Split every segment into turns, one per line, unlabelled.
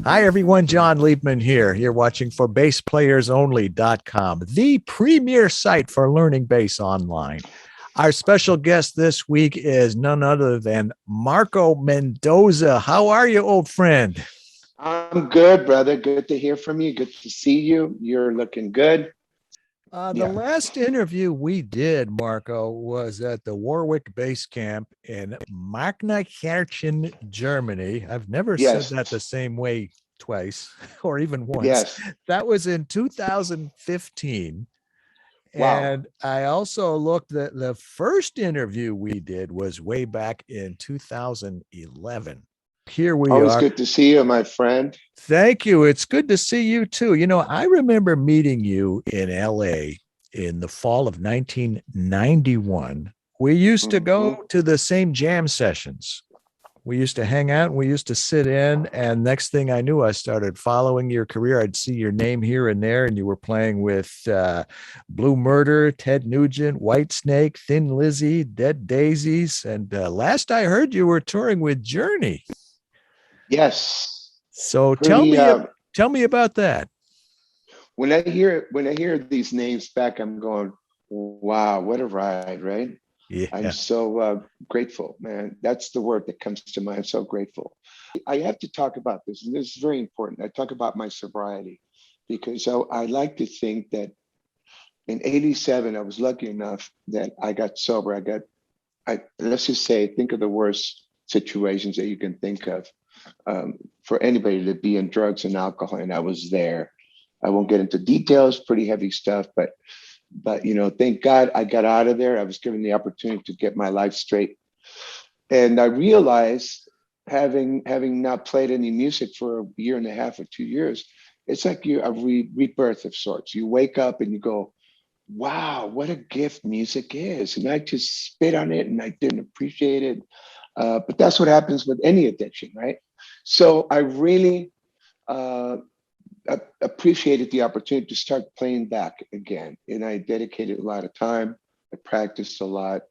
Hi, everyone. John Liebman here. You're watching ForBassPlayersOnly.com, the premier site for learning bass online. Our special guest this week is none other than Marco Mendoza. How are you, old friend?
I'm good, brother. Good to hear from you. Good to see you. You're looking good.
The
Yeah.
last interview we did, Marco, was at the Warwick Base Camp in Magnerkärchen, Germany. I've never said
Yes.
that the same way twice or even once.
Yes.
That was in 2015.
Wow.
And I also looked at the first interview we did was way back in 2011. Here we
Always
are.
good to see you, my friend.
Thank you. It's good to see you too. You know, I remember meeting you in LA in the fall of 1991. We used to
Hmm.
go to the same jam sessions. We used to hang out, we used to sit in, and next thing I knew, I started following your career. I'd see your name here and there, and you were playing with Blue Murder, Ted Nugent, Whitesnake, Thin Lizzy, Dead Daisies, and last I heard, you were touring with Journey.
Yes.
So
Pretty.
tell me about that.
When I hear these names back, I'm going, wow, what a ride, right? I'm
Yeah.
so grateful, man. That's the word that comes to mind. I'm so grateful. I have to talk about this, and this is very important. I talk about my sobriety because I like to think that in '87, I was lucky enough that I got sober. Let's just say, think of the worst situations that you can think of for anybody to be in drugs and alcohol, and I was there. I won't get into details, pretty heavy stuff, but thank God I got out of there. I was given the opportunity to get my life straight, and I realized, having not played any music for a year and a half or 2 years, it's like rebirth of sorts. You wake up and you go, wow, what a gift music is. And I just spit on it and I didn't appreciate it. But that's what happens with any addiction, right? So I really uh, appreciated the opportunity to start playing back again. And I dedicated a lot of time. I practiced a lot.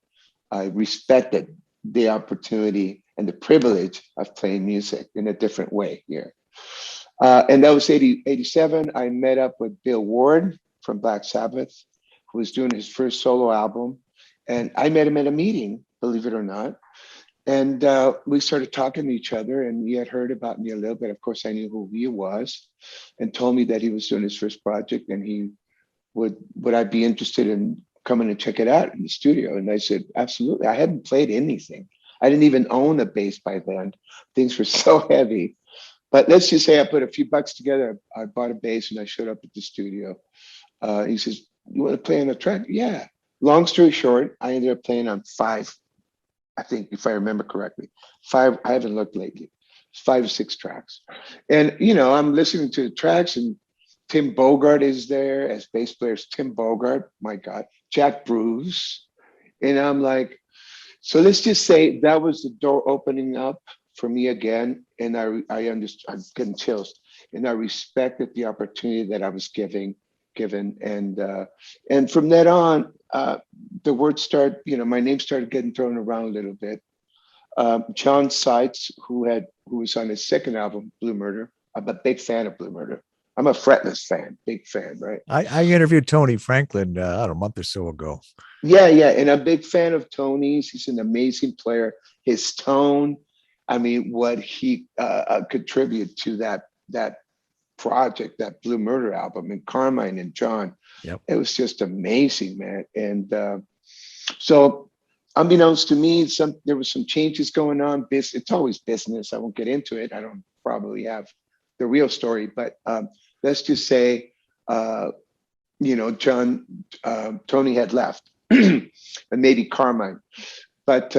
I respected the opportunity and the privilege of playing music in a different way here. And that was 87. I met up with Bill Ward from Black Sabbath, who was doing his first solo album. And I met him at a meeting, believe it or not. And we started talking to each other, and he had heard about me a little bit. Of course, I knew who he was, and told me that he was doing his first project, and he would I be interested in coming and check it out in the studio? And I said, absolutely. I hadn't played anything. I didn't even own a bass by then. Things were so heavy. But let's just say I put a few bucks together. I bought a bass and I showed up at the studio. He says, "You want to play on a track?" Yeah. Long story short, I ended up playing on five. I think, if I remember correctly, five. I haven't looked lately. 5 or 6 tracks, and I'm listening to the tracks, and Tim Bogart is there as bass players. Tim Bogart, my God, Jack Bruce, and I'm like, so let's just say that was the door opening up for me again, and I understood. I'm getting chills, and I respected the opportunity that I was given, and from that on, the word started. My name started getting thrown around a little bit. John Seitz, who was on his second album, Blue Murder. I'm a big fan of Blue Murder. I'm a fretless fan, big fan, right?
I interviewed Tony Franklin, I don't know, a month or so ago.
Yeah, and I'm a big fan of Tony's. He's an amazing player. His tone, I mean, what he contributed to that project, that Blue Murder album, and Carmine and John,
Yep.
it was just amazing, man. And so, unbeknownst to me, there was some changes going on. It's always business. I won't get into it. I don't probably have the real story, but let's just say, John, Tony had left, and maybe Carmine, but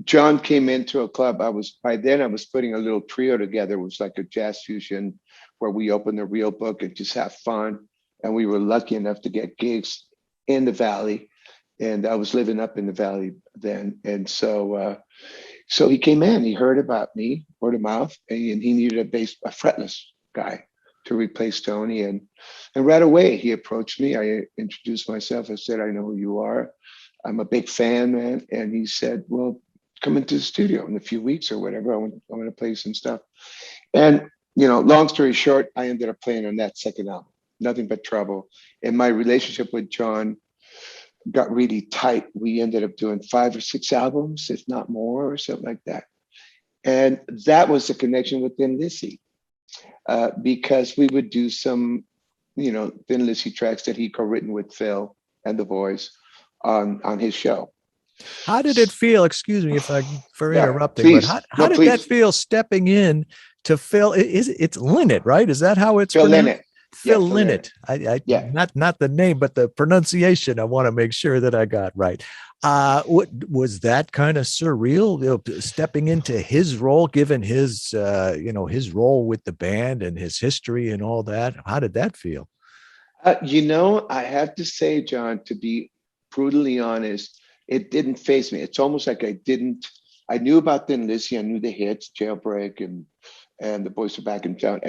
John came into a club. By then I was putting a little trio together. It was like a jazz fusion where we opened the real book and just have fun. And we were lucky enough to get gigs in the valley, and I was living up in the valley then. And so he came in. He heard about me, word of mouth, and he needed a fretless guy to replace Tony. And right away he approached me. I introduced myself. I said, "I know who you are. I'm a big fan, man." And he said, "Well, come into the studio in a few weeks or whatever. I want to play some stuff." And long story short, I ended up playing on that second album, Nothing But Trouble. And my relationship with John got really tight. We ended up doing 5 or 6 albums, if not more, or something like that. And that was the connection with Thin Lizzy, because we would do some, Thin Lizzy tracks that he co-written with Phil and the boys on his show.
How did it feel? Excuse me for
Yeah,
interrupting, but
please.
how
No,
did that
please.
feel stepping in to Phil? It's Lynott, right? Is that how it's
Phil
pronounced?
Lynott. Yeah,
Phil
Phil Lynott.
Lynott. I
Yeah.
not the name, but the pronunciation. I want to make sure that I got right. What was that kind of surreal? Stepping into his role, given his his role with the band and his history and all that. How did that feel?
I have to say, John, to be brutally honest, it didn't faze me. It's almost like I knew about Thin Lizzy, I knew the hits, Jailbreak and the boys are back in town.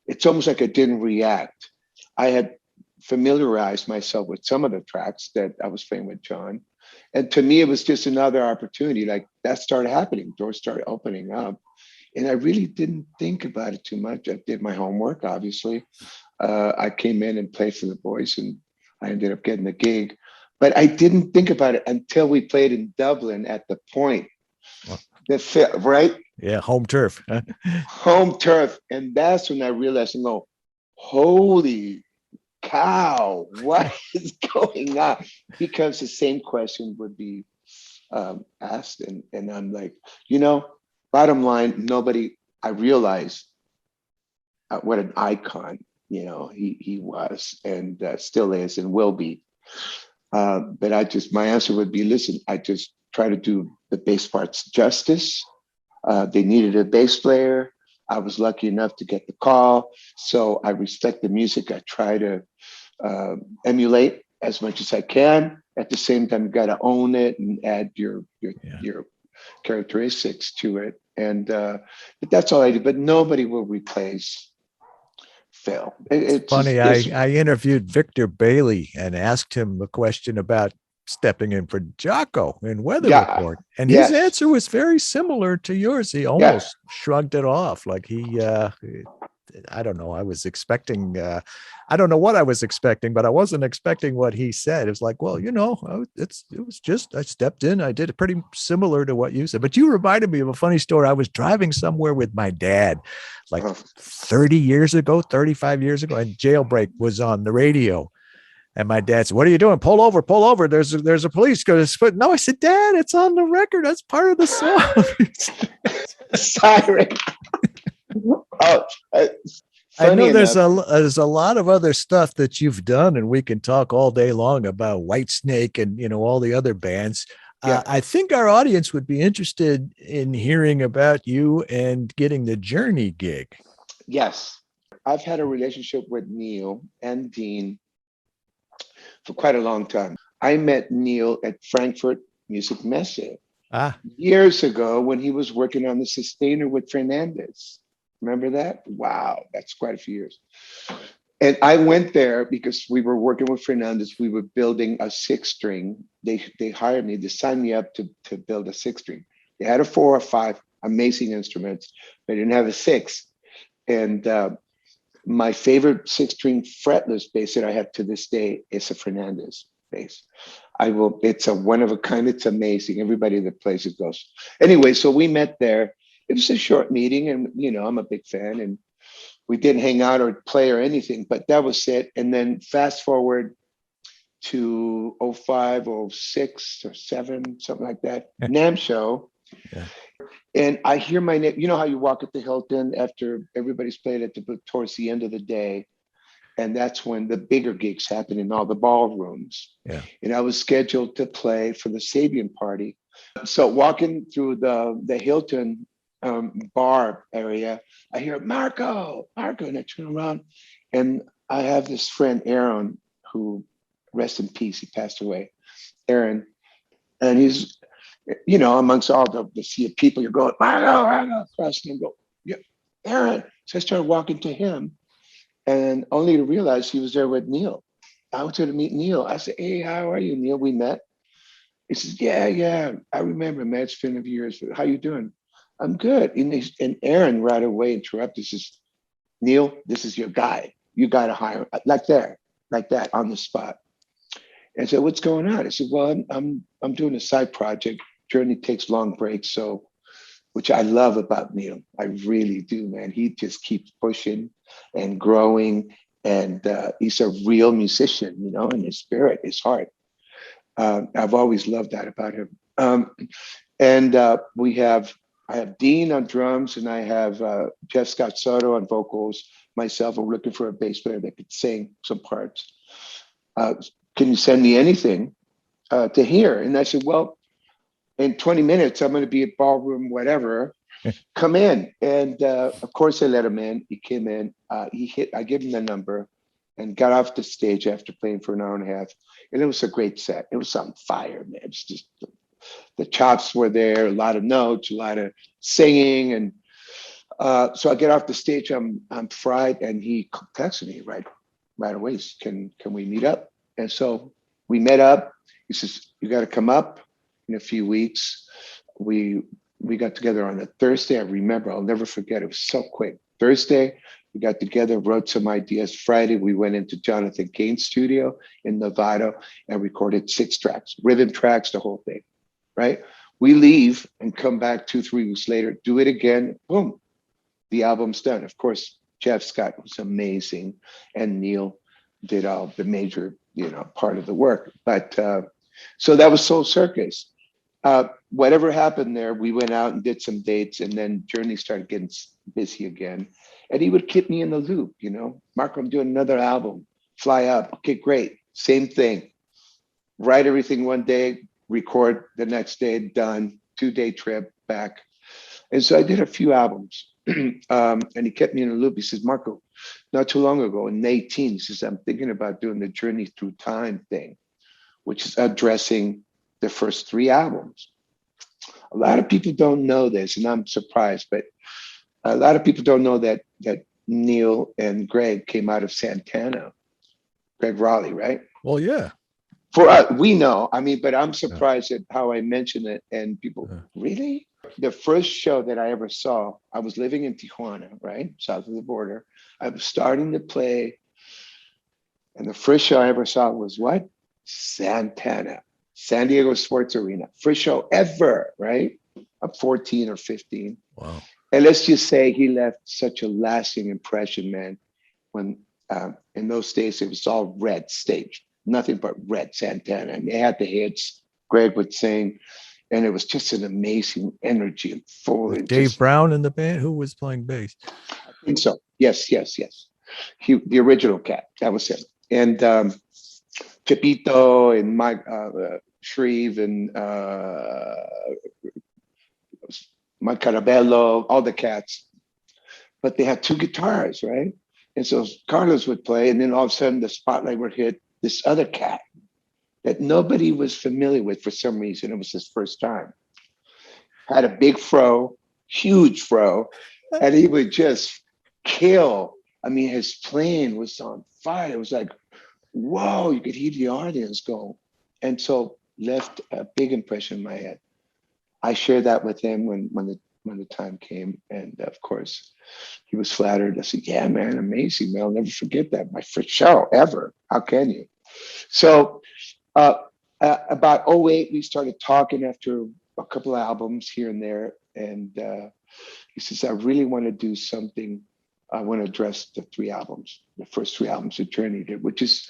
It's almost like I didn't react. I had familiarized myself with some of the tracks that I was playing with John. And to me, it was just another opportunity. Like that started happening, doors started opening up. And I really didn't think about it too much. I did my homework, obviously. I came in and played for the boys, and I ended up getting the gig. But I didn't think about it until we played in Dublin at the Point.
Well,
Right?
yeah, home turf.
Home turf. And that's when I realized, holy cow, what is going on? Because the same question would be asked. And I'm like, bottom line, I realized what an icon, he was and still is and will be. But my answer would be, listen, I just try to do the bass parts justice. They needed a bass player. I was lucky enough to get the call. So I respect the music. I try to emulate as much as I can. At the same time, you got to own it and add your characteristics to it. But that's all I do. But nobody will replace Phil.
It's funny. I interviewed Victor Bailey and asked him a question about stepping in for Jocko in Weather Report, and his answer was very similar to yours. He almost shrugged it off, like I don't know. I was expecting. I don't know what I was expecting, but I wasn't expecting what he said. It was like, well, it was just I stepped in. I did it pretty similar to what you said. But you reminded me of a funny story. I was driving somewhere with my dad, like 30 years ago, 35 years ago, and Jailbreak was on the radio. And my dad said, "What are you doing? Pull over, pull over. There's a police going to." No, I said, "Dad, it's on the record. That's part of the song."
Siren.
I know there's a lot of other stuff that you've done, and we can talk all day long about Whitesnake and all the other bands. I think our audience would be interested in hearing about you and getting the Journey gig.
Yes, I've had a relationship with Neil and Dean for quite a long time. I met Neil at Frankfurt Music Messe years ago when he was working on the Sustainer with Fernandez. Remember that? Wow, that's quite a few years. And I went there because we were working with Fernandez. We were building a 6-string. They hired me, they signed me up to build a 6-string. They had a 4 or 5 amazing instruments. They didn't have a 6. And my favorite 6-string fretless bass that I have to this day is a Fernandez bass. It's a one of a kind. It's amazing. Everybody that plays it goes. Anyway, so we met there. It was a short meeting, and I'm a big fan, and we didn't hang out or play or anything, but that was it. And then fast forward to 05, 06 or 07, something like that, NAMM show. Yeah. And I hear my name. You know how you walk at the Hilton after everybody's played towards the end of the day. And that's when the bigger gigs happen in all the ballrooms. Yeah. And I was scheduled to play for the Sabian party. So walking through the Hilton bar area, I hear Marco, and I turn around and I have this friend, Aaron, who, rest in peace, he passed away, Aaron. And he's, amongst all the sea of people, you're going, Marco, across and go, yeah, Aaron. So I started walking to him, and only to realize he was there with Neil. I was there to meet Neil. I said, hey, how are you, Neil? We met. He says, yeah, I remember, man. It's been a few years. How you doing? I'm good. And Aaron right away interrupted. Says, Neil, this is your guy. You got to hire him. Like that on the spot. And I said, what's going on? I said, well, I'm doing a side project. Journey takes long breaks, so which I love about Neil. I really do, man. He just keeps pushing and growing, and he's a real musician, you know, in his spirit, his heart. I've always loved that about him. And I have Dean on drums, and I have Jeff Scott Soto on vocals. Myself, I'm looking for a bass player that could sing some parts. Uh, can you send me anything to hear? And I said, well, in 20 minutes, I'm going to be at ballroom, whatever. Come in. And of course, I let him in. He came in. I gave him the number and got off the stage after playing for an hour and a half. And it was a great set. It was on fire, man. It's just the chops were there, a lot of notes, a lot of singing. And so I get off the stage. I'm fried, and he texted me right away. He said, can we meet up? And so we met up. He says, you got to come up in a few weeks. We got together on a Thursday. I remember, I'll never forget. It was so quick. Thursday, we got together, wrote some ideas. Friday, we went into Jonathan Cain's studio in Nevada and recorded 6 tracks, rhythm tracks, the whole thing, right? We leave and come back 2-3 weeks later, do it again, boom, the album's done. Of course, Jeff Scott was amazing, and Neil did all the major, part of the work. But so that was Soul Circus. Whatever happened there, we went out and did some dates, and then Journey started getting busy again. And he would keep me in the loop, Marco, I'm doing another album, fly up. Okay, great. Same thing. Write everything one day, record the next day, done. 2-day trip back. And so I did a few albums. And he kept me in the loop. He says, Marco, not too long ago, in 18, he says, I'm thinking about doing the Journey Through Time thing, which is addressing the first 3 albums. A lot of people don't know this, and I'm surprised, but a lot of people don't know that Neil and Greg came out of Santana, Greg Raleigh, right?
Well, yeah.
For us, we know. I mean, but I'm surprised at how I mention it, and people, really? The first show that I ever saw, I was living in Tijuana, right, south of the border. I was starting to play, and the first show I ever saw was what? Santana, San Diego Sports Arena. First show ever, right? I'm 14 or 15.
Wow.
And let's just say he left such a lasting impression, man. When in those days, it was all red stage, nothing but red Santana. And they had the hits. Greg would sing. And it was just an amazing energy and full.
With Dave Brown in the band? Who was playing bass?
I think so. Yes. The original cat. That was him. And Pepito and Mike Shreve and Mike Carabello, all the cats. But they had 2 guitars, right? And so Carlos would play, and then all of a sudden the spotlight would hit this other cat that nobody was familiar with for some reason. It was his first time. Had a big fro, huge fro, and he would just kill. I mean, his playing was on fire. It was like, whoa, you could hear the audience go. And so left a big impression in my head. I shared that with him when the time came. And of course, he was flattered. I said, yeah, man, amazing, man. I'll never forget that. My first show ever. How can you? So about 08, we started talking after a couple of albums here and there. And he says, I really want to do something. I want to address the 3 albums, the first 3 albums that Journey did, which is,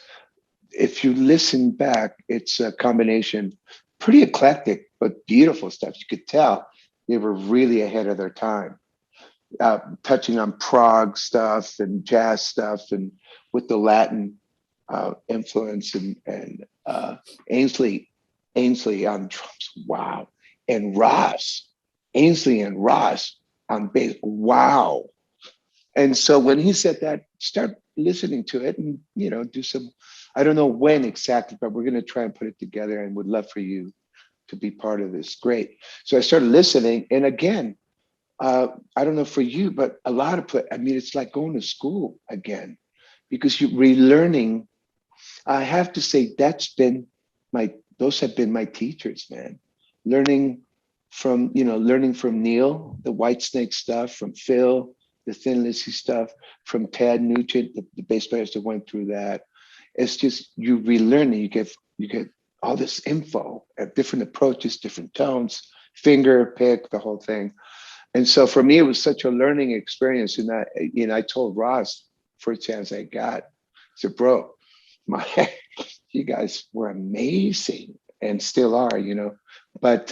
if you listen back, it's a combination, pretty eclectic, but beautiful stuff. You could tell they were really ahead of their time, touching on prog stuff and jazz stuff, and with the Latin influence, and Ainsley on drums, wow, and Ainsley and Ross on bass, wow. And so when he said that, start listening to it and do some. I don't know when exactly, but we're going to try and put it together, and would love for you to be part of this. Great. So I started listening, and again, I don't know for you, but a lot of it's like going to school again, because you're relearning. I have to say those have been my teachers, man. Learning from, learning from Neil, the Whitesnake stuff, from Phil, the Thin Lizzy stuff, from Tad Nugent, the bass players that went through that. It's just you relearn it. You get all this info, different approaches, different tones, finger pick, the whole thing. And so for me, it was such a learning experience. And I told Ross first chance I got, I said, bro, you guys were amazing and still are, But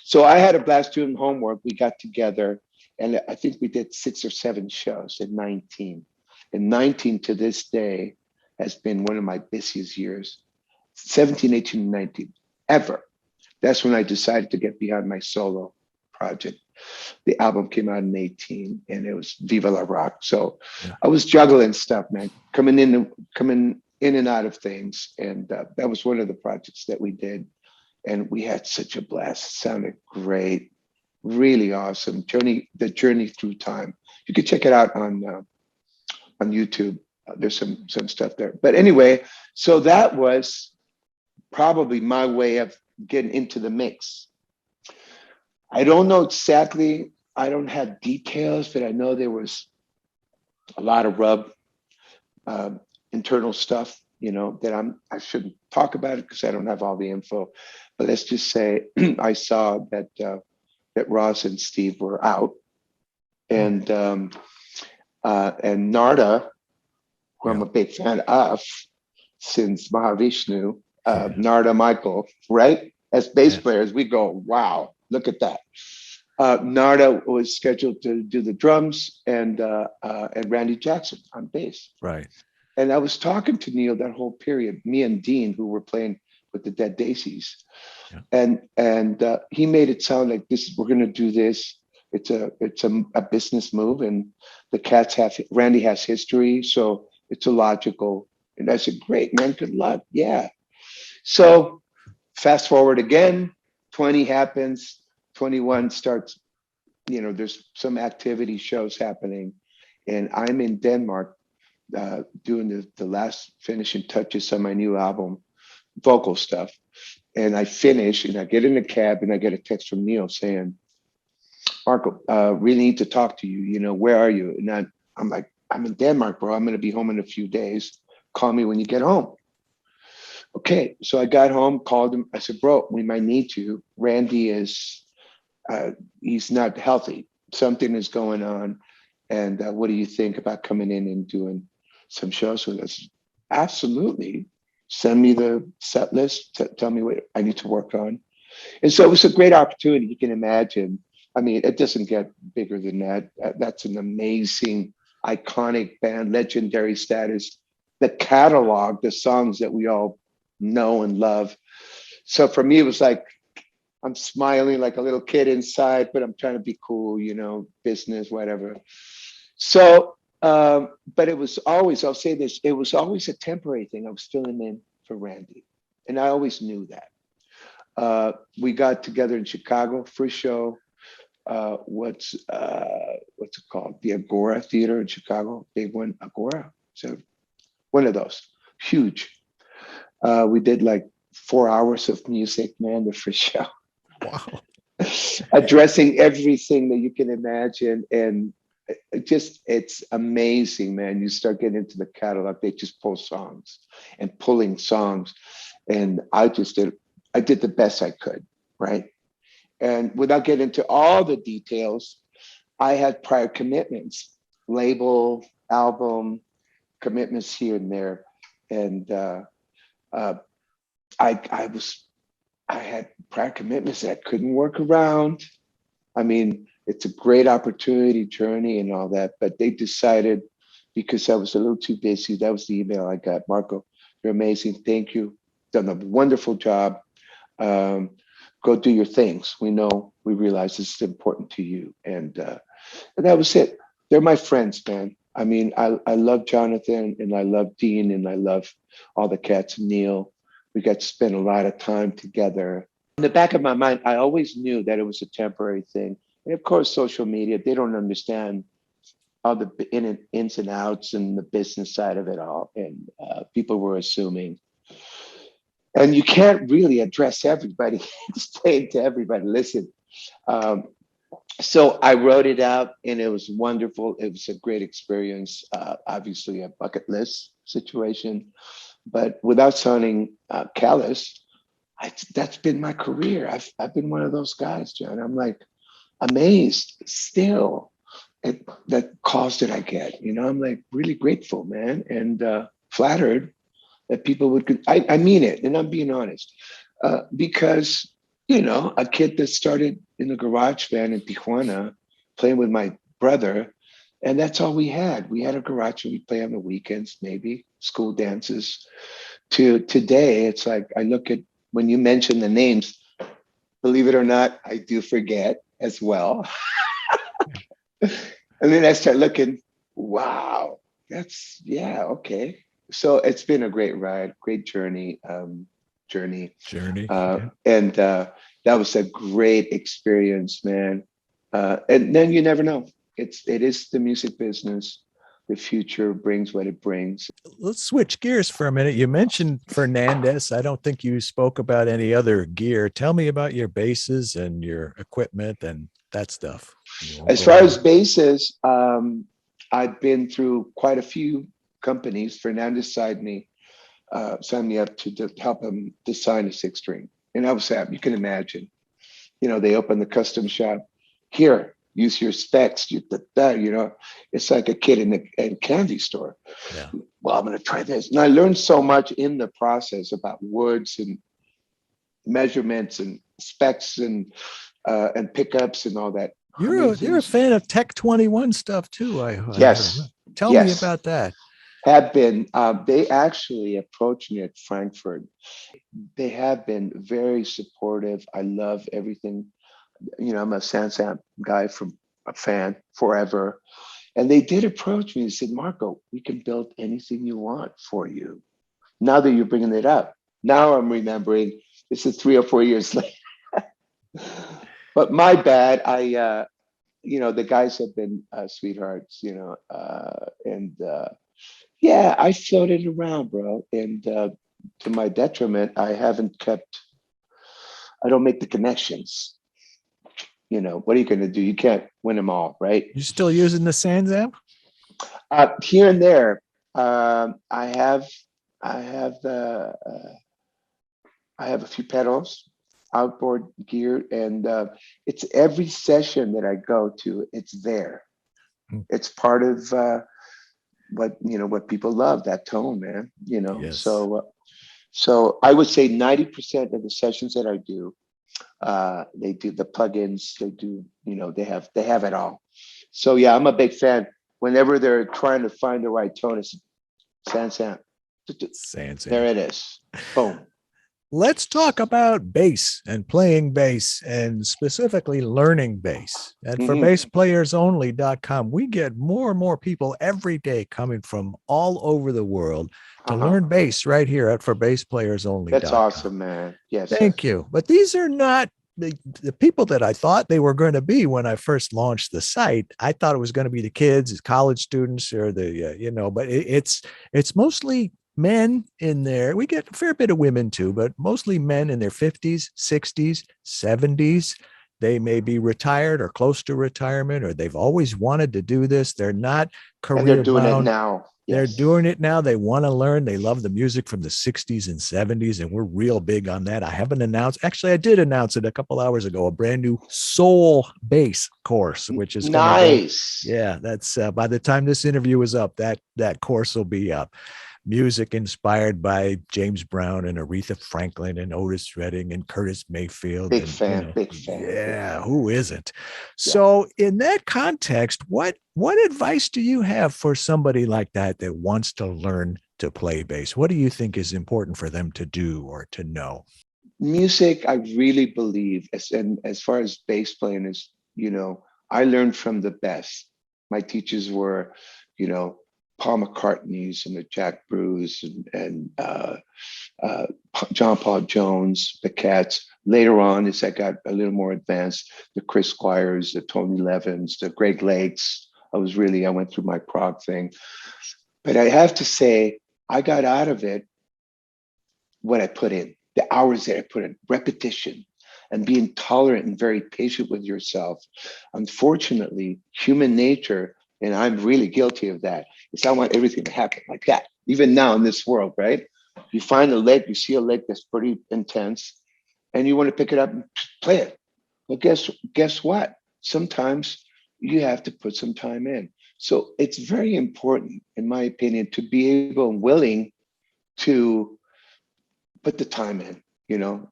so I had a blast doing homework. We got together and I think we did 6 or 7 shows in 19. And 19 to this day has been one of my busiest years. 17, 18, and 19, ever. That's when I decided to get behind my solo project. The album came out in 18 and it was Viva La Rock. So yeah. I was juggling stuff, man, coming in and out of things. And that was one of the projects that we did. And we had such a blast. It sounded great. Really awesome. The journey through time. You can check it out on YouTube. There's some stuff there. But anyway, so that was probably my way of getting into the mix. I don't know exactly, I don't have details, but I know there was a lot of internal stuff, that I shouldn't talk about it because I don't have all the info. But let's just say I saw that Ross and Steve were out, and Narda, who I'm a big fan of since Mahavishnu, Narda Michael, right? As bass players, we go, wow, look at that. Narda was scheduled to do the drums and Randy Jackson on bass.
Right.
And I was talking to Neil that whole period, me and Dean, who were playing with the Dead Daisies. Yeah. And he made it sound like we're going to do this. It's a business move, and the Cats Randy has history, so it's a logical. And I said, great, man, good luck. Yeah. So fast forward again, 20 happens, 21 starts, there's some activity shows happening. And I'm in Denmark doing the last finishing touches on my new album, vocal stuff. And I finish and I get in the cab and I get a text from Neil saying, Marco, really need to talk to you. Where are you? And I'm like, I'm in Denmark, bro. I'm going to be home in a few days. Call me when you get home. Okay. So I got home, called him. I said, bro, we might need you. Randy he's not healthy. Something is going on. And what do you think about coming in and doing some shows with us? Absolutely. Send me the set list. Tell me what I need to work on. And so it was a great opportunity. You can imagine. I mean, it doesn't get bigger than that. That's an amazing, iconic band, legendary status. The catalog, the songs that we all know and love. So for me, it was like, I'm smiling like a little kid inside, but I'm trying to be cool, business, whatever. So, but it was always, I'll say this, it was always a temporary thing. I was filling in for Randy. And I always knew that. We got together in Chicago, first show. What's it called? The Agora Theater in Chicago, big one, Agora. So one of those, huge. We did like 4 hours of music, man, the first show.
Wow.
Addressing everything that you can imagine. And it's amazing, man. You start getting into the catalog, they just pull songs and pulling songs. And I did the best I could, right? And without getting into all the details, I had prior commitments, label, album, commitments here and there. And I had prior commitments that I couldn't work around. I mean, it's a great opportunity, journey and all that, but they decided, because I was a little too busy, that was the email I got. Marco, you're amazing. Thank you. Done a wonderful job. Go do your things. We realize this is important to you. And that was it. They're my friends, man. I mean, I love Jonathan and I love Dean and I love all the cats, Neil. We got to spend a lot of time together. In the back of my mind, I always knew that it was a temporary thing. And of course, social media, they don't understand all the ins and outs and the business side of it all. And people were assuming. And you can't really address everybody, explain to everybody, listen, So I wrote it out and it was wonderful. It was a great experience. Obviously a bucket list situation, but without sounding callous, that's been my career. I've been one of those guys, John. I'm like amazed still at the calls that I get. You know, I'm like really grateful, man, and flattered that people would. I mean it, and I'm being honest, because you know, a kid that started in the garage band in Tijuana, playing with my brother, and that's all we had. We had a garage and we play on the weekends, maybe school dances. To today, it's like I look at when you mention the names. Believe it or not, I do forget as well. And then I start looking, wow, that's yeah, okay. So it's been a great ride, great journey,
Yeah.
and that was a great experience, man. And then you never know. It is the music business. The future brings what it brings.
Let's switch gears for a minute. You mentioned Fernandez. I don't think you spoke about any other gear. Tell me about your basses and your equipment and that stuff.
As far as basses, I've been through quite a few companies. Fernandez signed me up to help him design a six string. And I was happy. You can imagine, you know, they open the custom shop. Here, use your specs. You know, it's like a kid in a candy store.
Yeah.
Well, I'm going to try this. And I learned so much in the process about woods and measurements and specs and pickups and all that.
You're a fan of Tech 21 stuff too. I
Yes.
heard. Tell me
Yes.
about that.
Have been. They actually approached me at Frankfurt. They have been very supportive. I love everything. You know, I'm a Sansamp guy from a fan forever. And they did approach me and said, Marco, we can build anything you want for you. Now that you're bringing it up, now I'm remembering this is 3 or 4 years later. But my bad. You know, the guys have been sweethearts, you know, yeah, I floated around, bro. And to my detriment, I don't make the connections. You know, what are you going to do? You can't win them all, right?
You still using the Sansamp?
Here and there, I have the, I have a few pedals, outboard gear, and it's every session that I go to, it's there. It's part of what people love, that tone, man. You know,
Yes.
so I would say 90% of the sessions that I do, they do the plugins, they do, you know, they have it all. So yeah, I'm a big fan. Whenever they're trying to find the right tone, it's Sansamp. There it is. Boom.
Let's talk about bass and playing bass and specifically learning bass. And for BassPlayersOnly.com, we get more and more people every day coming from all over the world to learn bass right here at ForBassPlayersOnly.com.
That's awesome, man. Yes.
Thank you. But these are not the people that I thought they were going to be when I first launched the site. I thought it was going to be the kids, college students, or the, but it's mostly men in there. We get a fair bit of women too, but mostly men in their 50s, 60s, 70s. They may be retired or close to retirement, or they've always wanted to do this. They're not career bound.
And they're doing it now.
They're doing it now. They want to learn. They love the music from the 60s and 70s, and we're real big on that. I haven't announced, actually, I did announce it a couple hours ago, a brand new soul bass course, which is
nice.
Yeah, that's by the time this interview is up, that course will be up. Music inspired by James Brown and Aretha Franklin and Otis Redding and Curtis Mayfield.
Big fan.
Yeah, who isn't? So in that context, what advice do you have for somebody like that wants to learn to play bass? What do you think is important for them to do or to know?
Music, I really believe, as far as bass playing is, I learned from the best. My teachers were, Paul McCartney's and the Jack Bruce and John Paul Jones, the Cats. Later on, as I got a little more advanced, the Chris Squires, the Tony Levins, the Greg Lakes. I went through my prog thing. But I have to say, I got out of it what I put in, the hours that I put in, repetition. and being tolerant and very patient with yourself. Unfortunately, human nature, and I'm really guilty of that, is I want everything to happen like that. Even now in this world, right? You find a lick, you see a lick that's pretty intense, and you want to pick it up and play it. Well, guess what? Sometimes you have to put some time in. So it's very important, in my opinion, to be able and willing to put the time in, you know.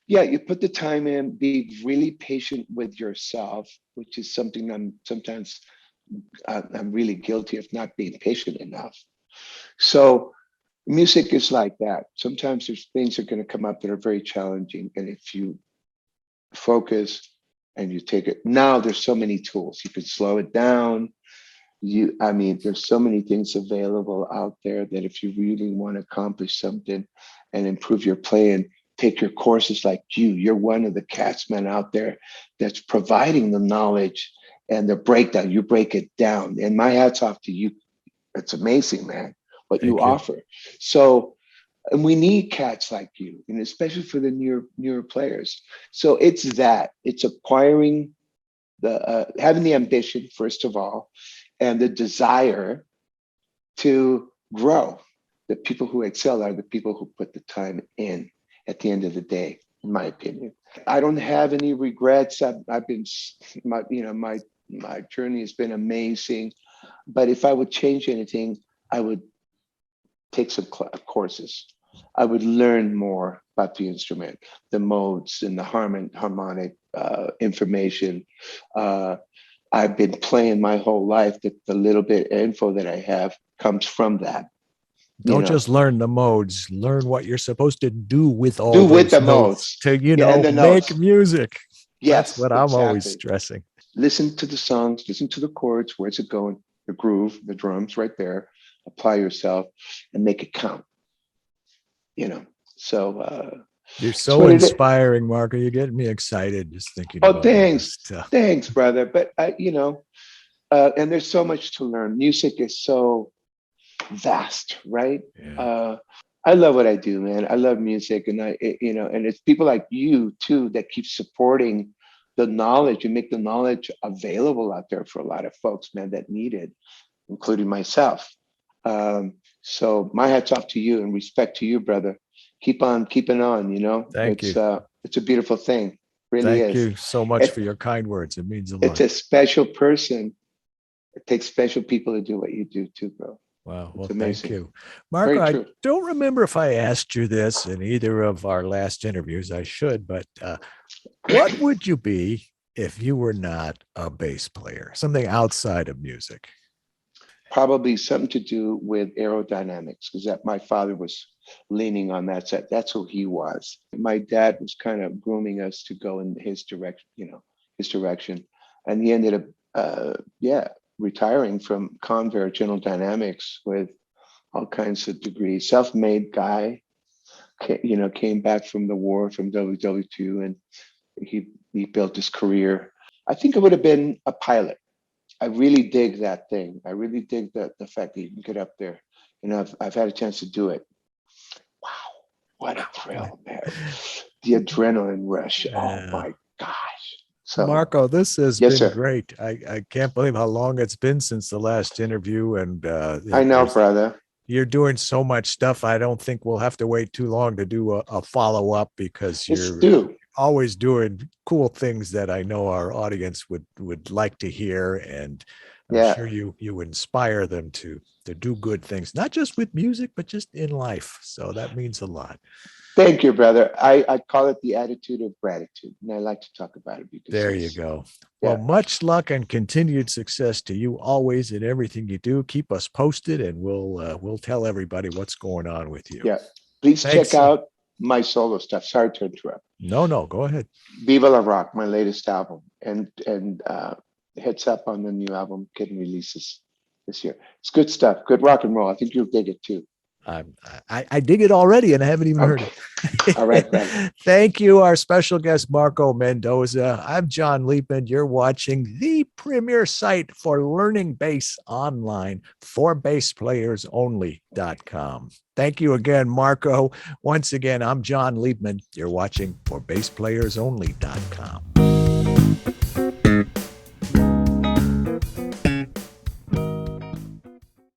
Yeah, you put the time in, be really patient with yourself, which is something I'm really guilty of not being patient enough. So music is like that. Sometimes there's things that are going to come up that are very challenging. And if you focus and you take it, now there's so many tools. You can slow it down. I mean, there's so many things available out there that if you really want to accomplish something and improve your playing, take your courses like you're one of the cats, man, out there that's providing the knowledge and the breakdown. You break it down. And my hat's off to you. It's amazing, man, what you offer. So, and we need cats like you, and especially for the newer players. So it's acquiring having the ambition, first of all, and the desire to grow. The people who excel are the people who put the time in at the end of the day, in my opinion. I don't have any regrets. I've been, my journey has been amazing. But if I would change anything, I would take some courses. I would learn more about the instrument, the modes and the harmonic information. I've been playing my whole life. The little bit of info that I have comes from that.
Don't just learn the modes, learn what you're supposed to do with all
do with
those
the
notes
modes
to, make music.
Yes,
that's what I'm always stressing.
Listen to the songs, listen to the chords, where's it going, the groove, the drums right there. Apply yourself and make it count. So
you're so inspiring, Marco. You're getting me excited just thinking.
Oh, thanks, brother. But and there's so much to learn. Music is so vast, right?
Yeah.
I love what I do, man. I love music, and and it's people like you too that keep supporting the knowledge and make the knowledge available out there for a lot of folks, man, that need it, including myself. So my hat's off to you and respect to you, brother. Keep on keeping on.
Thank you.
It's a beautiful thing. Really
Thank you so much for your kind words. It means a lot.
It's a special person. It takes special people to do what you do too, bro.
Wow. Well, thank you. Marco, I don't remember if I asked you this in either of our last interviews. I should, but what would you be if you were not a bass player? Something outside of music?
Probably something to do with aerodynamics, because my father was leaning on that side. That's who he was. My dad was kind of grooming us to go in his direction. And he ended up, retiring from Convair General Dynamics with all kinds of degrees. Self-made guy, came back from the war from WW2, and he built his career. I think it would have been a pilot. I really dig that thing. I really dig the fact that you can get up there. I've had a chance to do it. Wow, what a thrill, man. The adrenaline rush. Oh my gosh. So,
Marco, this has been great. I can't believe how long it's been since the last interview. And
I know, brother.
You're doing so much stuff. I don't think we'll have to wait too long to do a follow-up, because you're always doing cool things that I know our audience would like to hear. And I'm sure you inspire them to do good things, not just with music, but just in life. So that means a lot.
Thank you, brother. I call it the attitude of gratitude, and I like to talk about it because
there you go. Well, much luck and continued success to you always in everything you do. Keep us posted, and we'll tell everybody what's going on with you.
Yeah, please check out my solo stuff. Sorry to interrupt.
No, go ahead.
Viva la Rock, my latest album, and heads up on the new album getting releases this year. It's good stuff, good rock and roll. I think you'll dig it too.
I dig it already, and I haven't even heard
Okay.
it.
All right, brother.
Thank you, our special guest, Marco Mendoza. I'm John Liebman. You're watching the premier site for learning bass online, ForBassPlayersOnly.com. Thank you again, Marco. Once again, I'm John Liebman. You're watching ForBassPlayersOnly.com.